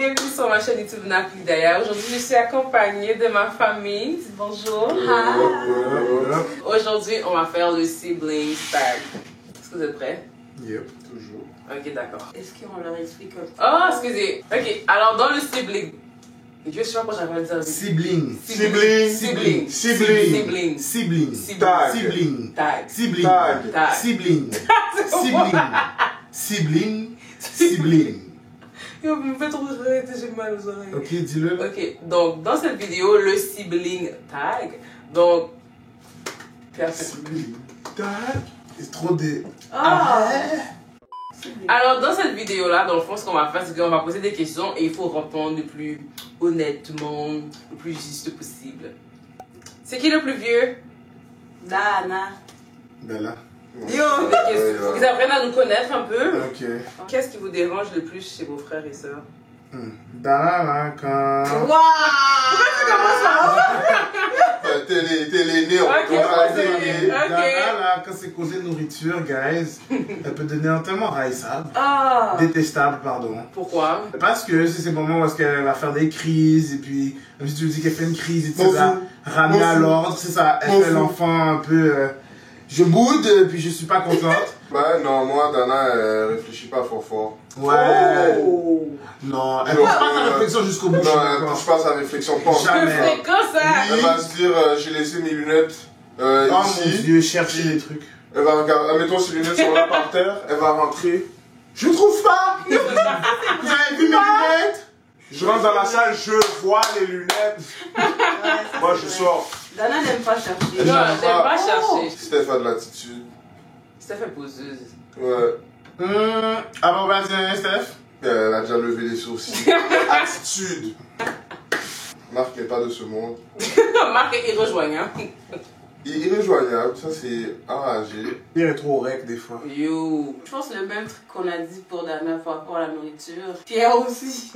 bienvenue sur ma chaîne YouTube Naklidaya. Aujourd'hui, je suis accompagnée de ma famille. Bonjour. Aujourd'hui, on va faire le sibling tag. Est-ce que vous êtes prêts? Yep, toujours. Ok, d'accord. Est-ce qu'on leur explique un peu? Oh, excusez. Ok, alors dans le sibling. Je sais pas pourquoi j'arrive à le dire. Sibling. Sibling. Sibling. Sibling. Sibling. Tag. Sibling. Tag. Sibling. Tag. Sibling. Sibling. Sibling. Sibling. Yo, vous me faites trop rire, j'ai mal aux oreilles. Ok, dis-le. Ok, donc dans cette vidéo, le sibling tag. Donc, Sibling. Tag. C'est trop des. alors dans cette vidéo là, dans le fond, ce qu'on va faire, c'est qu'on va poser des questions et il faut répondre le plus honnêtement, le plus juste possible. C'est qui le plus vieux? Dana. Bella. Yo, faut qu'ils apprennent à nous connaître un peu. Ok. Qu'est-ce qui vous dérange le plus chez vos frères et sœurs? Dana, quand. Waouh! T'es l'aîné, on Ok, peut pas dire. ok. Dana, là, quand c'est causé de nourriture, guys, elle peut devenir tellement haïssable. Ah! Détestable, pardon. Pourquoi? Parce que c'est ces moments où elle va faire des crises, et puis, même si tu lui dis qu'elle fait une crise, et tout ça, ramener à l'ordre, c'est ça, elle fait l'enfant un peu. Je boude, puis je suis pas contente. Bah non, moi, Dana, elle réfléchit pas fort. Ouais. Oh. Non, elle touche pas sa réflexion jusqu'au bout. Non, elle touche pas sa réflexion, pense. Jamais. Je fais comme ça! Elle va se dire, j'ai laissé mes lunettes Oh mon ici. Dieu, chercher des trucs. Elle va regarder, mettons ses lunettes sont là par terre, elle va rentrer. Je trouve pas. Vous avez vu mes lunettes? Je rentre dans la salle, je vois les lunettes. Moi, je sors. Dana n'aime pas chercher. Non, j'aime pas chercher. Steph a de l'attitude. Ça fait poseuse. Ouais. Ah bon, vas-y, Steph. Elle a déjà levé les sourcils. Attitude. Marc n'est pas de ce monde. Marc est irrejoignable. Il est irréjoignable, ça c'est enragé. Il est trop rec des fois. Yo. Je pense le même truc qu'on a dit pour Dana par rapport à la nourriture. Pierre aussi.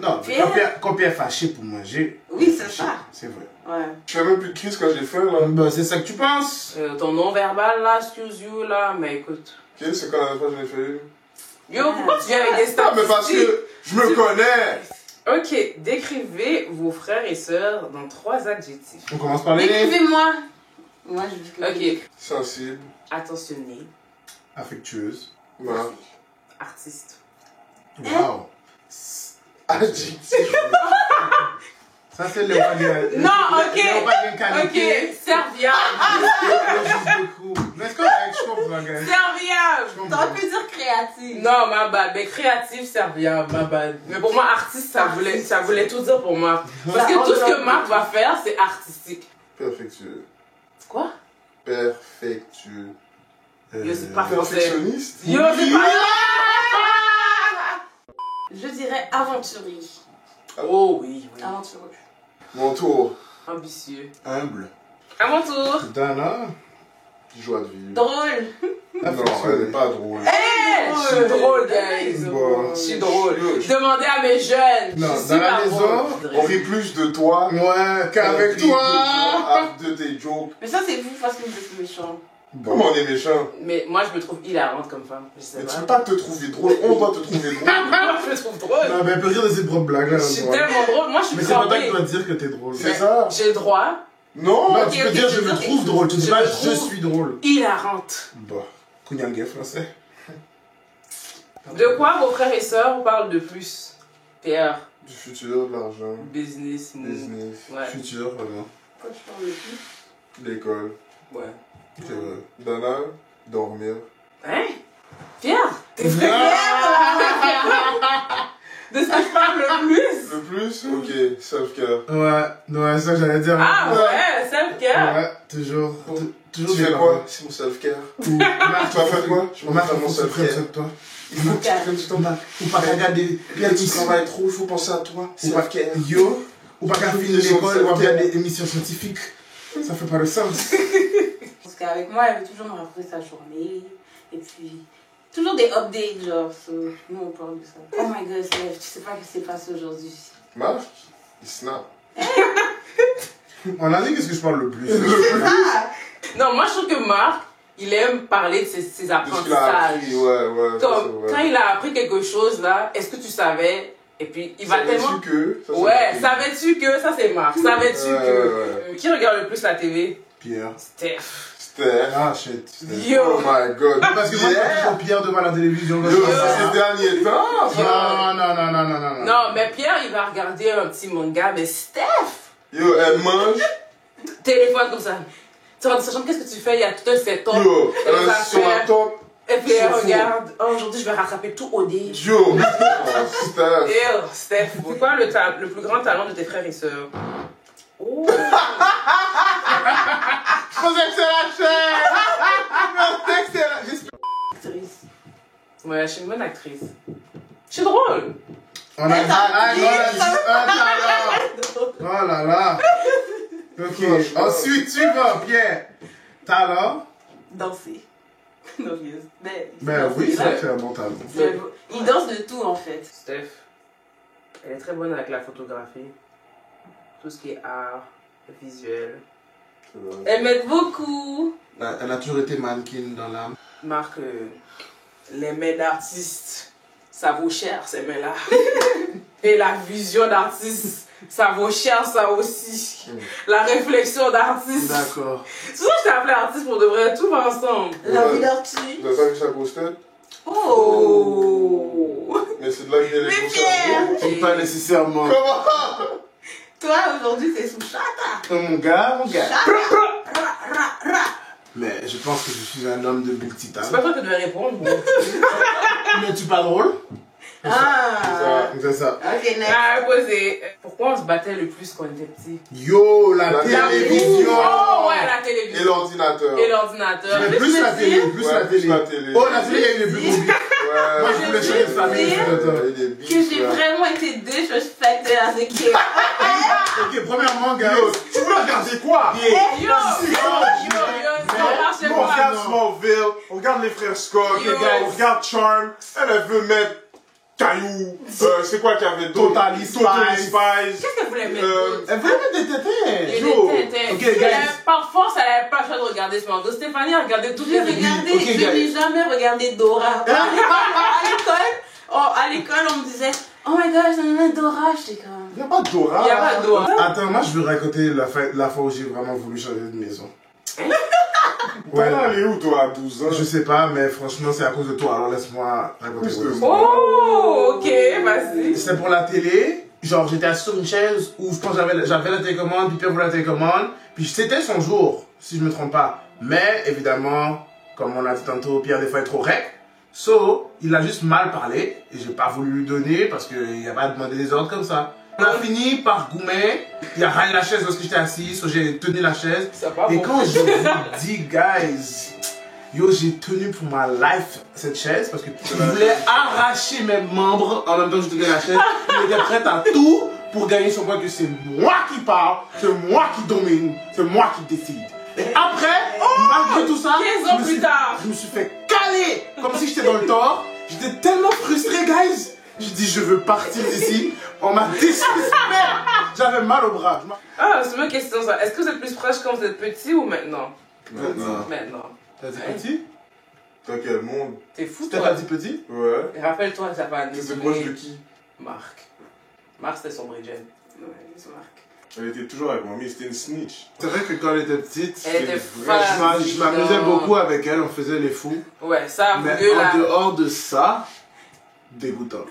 Non, Pierre. quand Pierre est fâché pour manger. Oui, c'est ça. C'est vrai. Ouais. Je fais même plus de crise quand j'ai faim là. Bah, c'est ça que tu penses? Ton non-verbal là, excuse you là, mais écoute. Ok, c'est quand la dernière fois que j'en ai fait une. Yo, pourquoi tu viens avec des Ah, statistiques? mais parce que je me connais. Ok, décrivez vos frères et sœurs dans 3 adjectifs. On commence par les Décrivez-moi. Moi, je dis que. Ok, Sensible. attentionné, affectueuse. Voilà. artiste. Wow. Adjectif. Ça, c'est le pas de. Non, ok. Léopard de Ok, qualité. serviable. Mais c'est correct, je comprends, gars. Serviable. T'aurais pu dire créative. Non, ma bad. Mais créatif, serviable, ma bad. Mais pour moi, artiste, ça voulait tout dire pour moi. Parce que tout ce que Marc va faire, c'est artistique. Perfectueux. Quoi? Perfectueux. Yo, c'est pas français. Perfectionniste. Yo, c'est pas... Je dirais aventurier. Oh oui, oui. Aventureux. Mon tour. Ambitieux. Humble. À mon tour. Dana. Joie de vivre. Drôle. Non, elle n'est pas drôle. Je suis drôle, guys. Bon. Je suis drôle. Demandez à mes jeunes. Non, Je suis dans la super maison, drôle. On rit plus de toi. Ouais, qu'avec toi. De tes jokes. Mais ça, c'est vous parce que vous êtes méchant. Comment on est méchant? Mais moi, je me trouve hilarante comme femme. Je sais Mais tu pas. peux pas te trouver drôle, on doit te trouver drôle. Moi, je me trouve drôle. Non, mais elle peut rire de ses propres blagues là. Je suis tellement drôle. Moi, je suis Mais c'est pas toi trempée. qui dois dire que t'es drôle. C'est ça. J'ai le droit. Non. Non, Ok, tu peux ok, dire tu je peux me dire trouve drôle, tu dis Je pas me je trouve- suis drôle. Hilarante. Bah, Kounyangue français. De quoi vos frères et sœurs parlent de plus? Pierre, Du futur, de l'argent, business, move. business, Ouais. Futur, vraiment. Pourquoi je parle le plus? l'école. Ouais. C'est vrai. Dana, dormir. Hein? Pierre? T'es frère? De ce que je parle le plus? Le plus? Ok, self-care. Ouais, ça que j'allais dire. Ah ouais, self-care. Ouais, toujours. Toujours Tu fais des quoi? C'est mon self-care. Marc, Tu vas faire quoi? Je vais Marc, faire mon faut se prendre self-care. soin de toi. Il faut que tu prennes du temps. Ou pas qu'à regarder. Là, tu travailles trop, il faut penser à toi. Ou pas Self-care. Yo. Ou pas qu'à finir l'école ou regarder des émissions scientifiques. Ça fait pas le sens. Parce qu'avec moi, elle veut toujours me raconter sa journée. Et puis, toujours des updates, genre. So, nous, on parle de ça. Oh my god, Steph, tu sais pas ce qui s'est passé aujourd'hui. Marc, il snap. On a dit qu'est-ce que je parle le plus. Non, moi je trouve que Marc, il aime parler de ses De ce qu'il a apprentissages. appris, ouais, Comme, quand il a appris quelque chose là, est-ce que tu savais? Et puis, il va tellement... Que, ça, ouais, savais-tu que... Ça, c'est Marc. Savais-tu que... Qui regarde le plus la TV? Pierre. Steph. Ah, shit. Yo. Oh my god. Parce que moi, je toujours Pierre devant la télévision. Ces derniers temps, ça. Non. Non, mais Pierre, il va regarder un petit manga, mais Steph! Yo, elle mange. Téléphone comme ça. Tu rentres dans sa chambre, qu'est-ce que tu fais? Il y a tout un setup. Yo, Elle elle va est sur la faire- top. Et puis elle Chaud. regarde. Oh, aujourd'hui, je vais rattraper tout au dé. Yo. Oh, Steph. Ew, Steph, c'est quoi le plus grand talent de tes frères et sœurs? Oh! Je pensais que c'est la chaîne. Je pensais que c'est la... J'espère. Actrice. Ouais, je suis une bonne actrice. Je suis drôle. On a dit un talent. Oh là là. Ok. Ensuite, tu vas, Pierre. Talent. Danser. Non, Ben oui, c'est un bon talent. Il danse de tout en fait. Steph, elle est très bonne avec la photographie. Tout ce qui est art, visuel. Elle m'aide beaucoup. Elle a toujours été mannequin dans l'âme. Marc, les mains d'artiste, ça vaut cher ces mains-là. Et la vision d'artiste, ça vaut cher ça aussi. La réflexion d'artiste. D'accord. C'est ça que je t'ai appelé artiste pour de vrai, tout va ensemble. La vie d'artiste. Vous avez pas vu sa grosse tête? Oh. Mais c'est de là que vient les Mais grosses Pierre. cerveaux. Pas nécessairement. Comment? Toi aujourd'hui c'est sous chata. Mon gars. Ra. Mais je pense que je suis un homme de C'est pas multitâches. toi qui devais répondre. Mais tu pas drôle? Ah. C'est ça. Ok, next. Ah, posé. Pourquoi on se battait le plus quand on était petit? Yo, la La télévision. Oh ouais, la Et télévision. l'ordinateur. Et l'ordinateur. Mais plus la télé, plus Ouais, la télé. la télé. Oh, la télé, il y a eu les plus gros bits. Ouais. Moi, je voulais changer de famille. dire Que j'ai vraiment été disrespected as a kid. Ok, premièrement, gars. Tu veux regarder quoi? Yo, yo, ça marchait On regarde pas. Smallville, on regarde les frères Scott, Yo. on regarde Charm, elle veut mettre Caillou, c'est quoi qu'il y avait d'autre? Totally Totally Spies. Spies. Qu'est-ce qu'elle voulait mettre? Elle voulait mettre des Il tétins. y Yo. a des tétins. Ok, guys. Par force, elle n'avait pas le choix de regarder ce manga. Stéphanie a regardé toutes J'ai les vidéos. regardé, Ok, je gars. n'ai jamais regardé Dora. À l'école, on me disait, oh my gosh, on a Dora. J'étais comme. Il n'y a pas de Dora. Il n'y a pas de doigt. Attends, moi, je veux raconter la fois où j'ai vraiment voulu changer de maison. T'es allé où toi à 12 ans? Je sais pas, mais franchement, c'est à cause de toi. Alors, laisse-moi raconter. Plus de mon moi. histoire. Oh, ok, vas-y. C'était pour la télé. Genre, j'étais assis sur une chaise où je pense que j'avais la télécommande, puis Pierre voulait la télécommande. Puis c'était son jour, si je me trompe pas. Mais évidemment, comme on a dit tantôt, Pierre des fois est trop rec. So, il a juste mal parlé. Et j'ai pas voulu lui donner parce qu'il a pas demandé des ordres comme ça. On a fini par goumer. Il a rayé la chaise lorsque j'étais assis. So, j'ai tenu la chaise. Ça va Et bon. quand je vous dis, guys, yo, j'ai tenu pour ma life cette chaise parce que je voulais arracher mes membres en même temps que je tenais la chaise. Il était prêt à tout pour gagner son point que c'est moi qui parle, c'est moi qui domine, c'est moi qui décide. Et après, malgré tout ça, 15 ans plus tard. je me suis fait caler comme si j'étais dans le tort. J'étais tellement frustré, guys. J'ai dit, je veux partir d'ici. On m'a disrespect. J'avais mal au bras. Ah, c'est une question ça. Est-ce que vous êtes plus proche quand vous êtes petit ou maintenant? Maintenant. Maintenant. T'as dit petit? T'as quel monde? T'es fou T'as toi. pas dit petit? Ouais. Et rappelle-toi, t'as pas T'étais proche de qui? Marc. Marc, c'était son Bridget. Ouais, c'est Marc. Elle était toujours avec moi, mais c'était une snitch. C'est vrai que quand elle était petite, Elle était je m'amusais beaucoup avec elle, on faisait les fous. Ouais, ça, Mais gueule là. en dehors de ça, dégoûtant.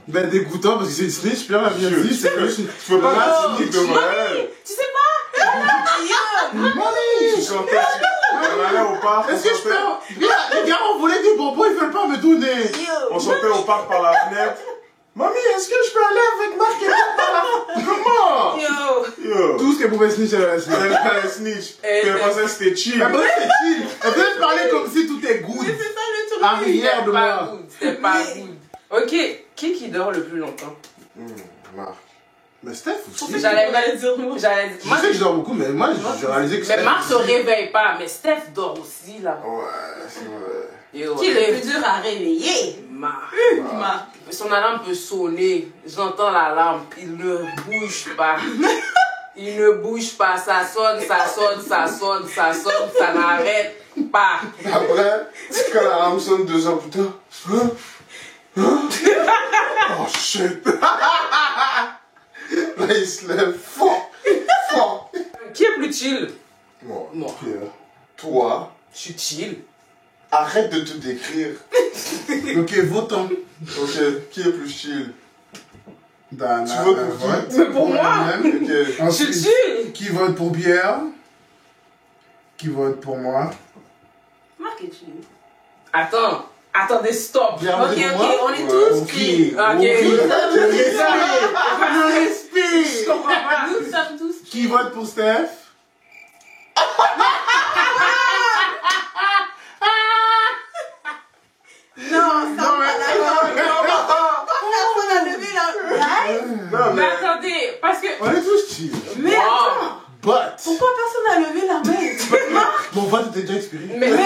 Ben dégoûtant parce que c'est une snitch, Pierre l'a bien dit, c'est que Tu peux pas la snitch devant elle. Tu sais pas? Tu sortais, on allait au parc, Est-ce que je peux... Les gars ont volé des bonbons, ils veulent pas me donner. on sortait au parc par la fenêtre. Mamie, est-ce que je peux aller avec Marc et Pierre par la fenêtre? Comment? Yo. Yo. Tout ce qu'elle pouvait snitch, elle a snitch. Elle a snitch. Elle Puis elle pensait que c'était chill. Elle voulait c'est chill. Elle voulait parler comme si tout est good. C'est ça le truc. Arrière de C'était pas moi. good. C'était pas good. Ok, qui dort le plus longtemps? Marc. Mais Steph aussi. J'allais dire nous. J'allais dire. Je sais que je dors beaucoup, mais moi j'ai réalisé que Mais Steph Marc se aussi. réveille pas, mais Steph dort aussi là. Ouais, c'est vrai. Yo, Qui est le plus dur à réveiller? Marc. Marc. Son alarme peut sonner, j'entends l'alarme, il ne bouge pas. Il ne bouge pas, ça sonne, ça sonne, ça sonne, ça sonne, ça n'arrête pas. Après, quand la rame sonne 2 ans plus tard, hein? Oh shit. Là, il se lève fort. Fort. Qui est plus chill? Moi. Moi. Pierre. Toi, Je suis chill. arrête de te décrire. Ok, votons. Ok, qui est plus chill? Dana, Tu votes pour qui? vote Mais pour moi. elle-même. Ok. Je suis Ensuite, chill. qui vote pour Pierre? Qui vote pour moi? Marc est chill. Attends. Attendez, stop. Pierre Ok, vote pour ok, moi? on est Ouais. tous Ok. chill. Ok. Respire. Je comprends pas. Nous sommes tous chill. Qui vote pour Steph? Non, ça va d'accord. Personne n'a levé la... Non, Mais attendez, parce que. On est tous chill. Mais attends, But, pourquoi personne n'a levé la main? mon vote était déjà expiré. Mais On a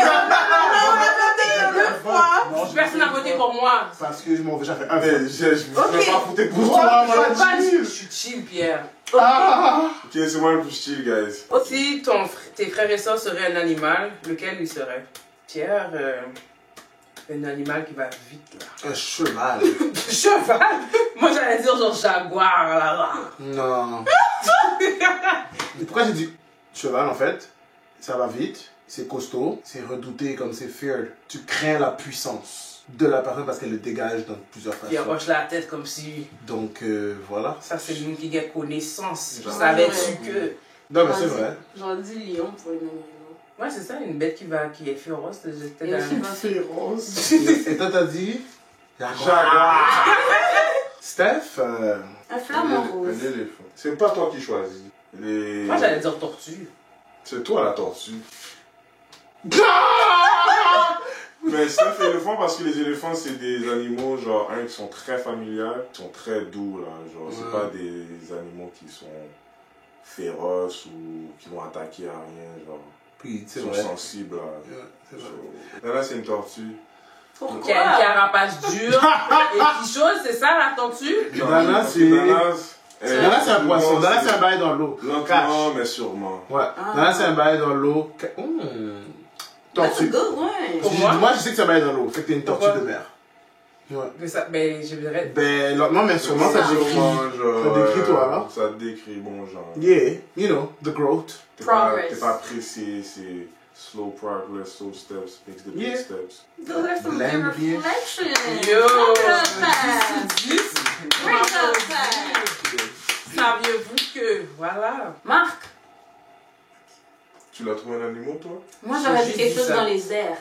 voté deux fois. Non, personne n'a voté pour moi. Parce que j'avais un mais vote. je vais pas voter pour Pour toi. toi, Je moi, veux pas chill. dire, je suis chill, Pierre. Ah. Ok, c'est moi le plus chill, guys. Si tes frères et sœurs seraient un animal, lequel ils seraient? Pierre, un animal qui va vite là. Un cheval. Cheval? Moi j'allais dire genre jaguar là. Non. Pourquoi j'ai dit cheval en fait? Ça va vite, c'est costaud, c'est redouté comme c'est feared. Tu crains la puissance de la personne parce qu'elle le dégage dans plusieurs Il façons. hoche la tête comme si. Donc voilà. Ça c'est nous qui a connaissance. Genre, Savais-tu que. Non mais c'est vrai. J'aurais dit lion pour une raison. Ouais, c'est ça, une bête qui est féroce. J'étais Et dans. aussi féroce. Et toi t'as dit Jaguar. Steph, Un flamant Un rose. éléphant. C'est pas toi qui choisis. Les... Moi j'allais dire tortue. C'est toi la tortue. Mais Steph éléphant parce que les éléphants c'est des animaux genre qui sont très familiers, qui sont très doux là, genre c'est Ouais. pas des animaux qui sont féroces ou qui vont attaquer à rien, genre puis c'est ils sont vrai. sensibles là. Ouais, c'est vrai. So, là c'est une tortue. Qui a une Pourquoi? carapace dure et qui chose, c'est ça la tortue? Dana, Parce que c'est- Dana, c'est un poisson, Dana c'est un bail dans l'eau. lentement mais sûrement. Ouais, Ah. Dana c'est un bail dans l'eau. That's a Tortue. good one. Pour moi? Moi je sais que c'est un bail dans l'eau, fait que t'es une tortue Pourquoi? de mer. Ouais. Mais ça, ben je dirais. Ben, non, mais sûrement ça décrit. genre, Ça décrit toi, là. Ça décrit bon genre. Yeah, you know, the growth. Progress. T'es pas pressé, c'est slow progress, slow steps, makes the big Yeah. steps. Those are some good Blend bien. reflections. Yo! Look at that. 10. Great job, Pat. Saviez-vous que. Voilà. Marc, Tu l'as trouvé un animal toi? moi J'ai j'aurais dit juste quelque dit chose ça. dans les airs.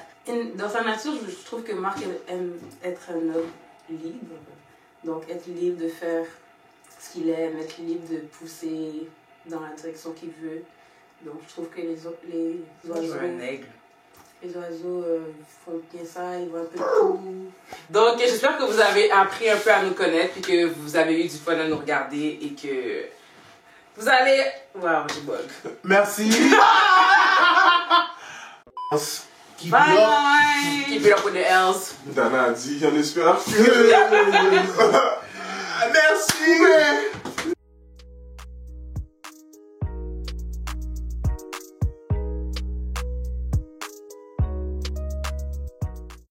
Dans sa nature, je trouve que Marc aime être un homme libre. Donc être libre de faire ce qu'il aime, être libre de pousser dans la direction qu'il veut. Donc je trouve que les Je oiseaux, veux un aigle. font bien ça, ils vont un peu de tout. Donc, j'espère que vous avez appris un peu à nous connaître et que vous avez eu du fun à nous regarder et que vous allez. Waouh, j'ai bug. Merci. Keep Bye it up. bye! Keep it up with the L's. Dana a dit, on espère que...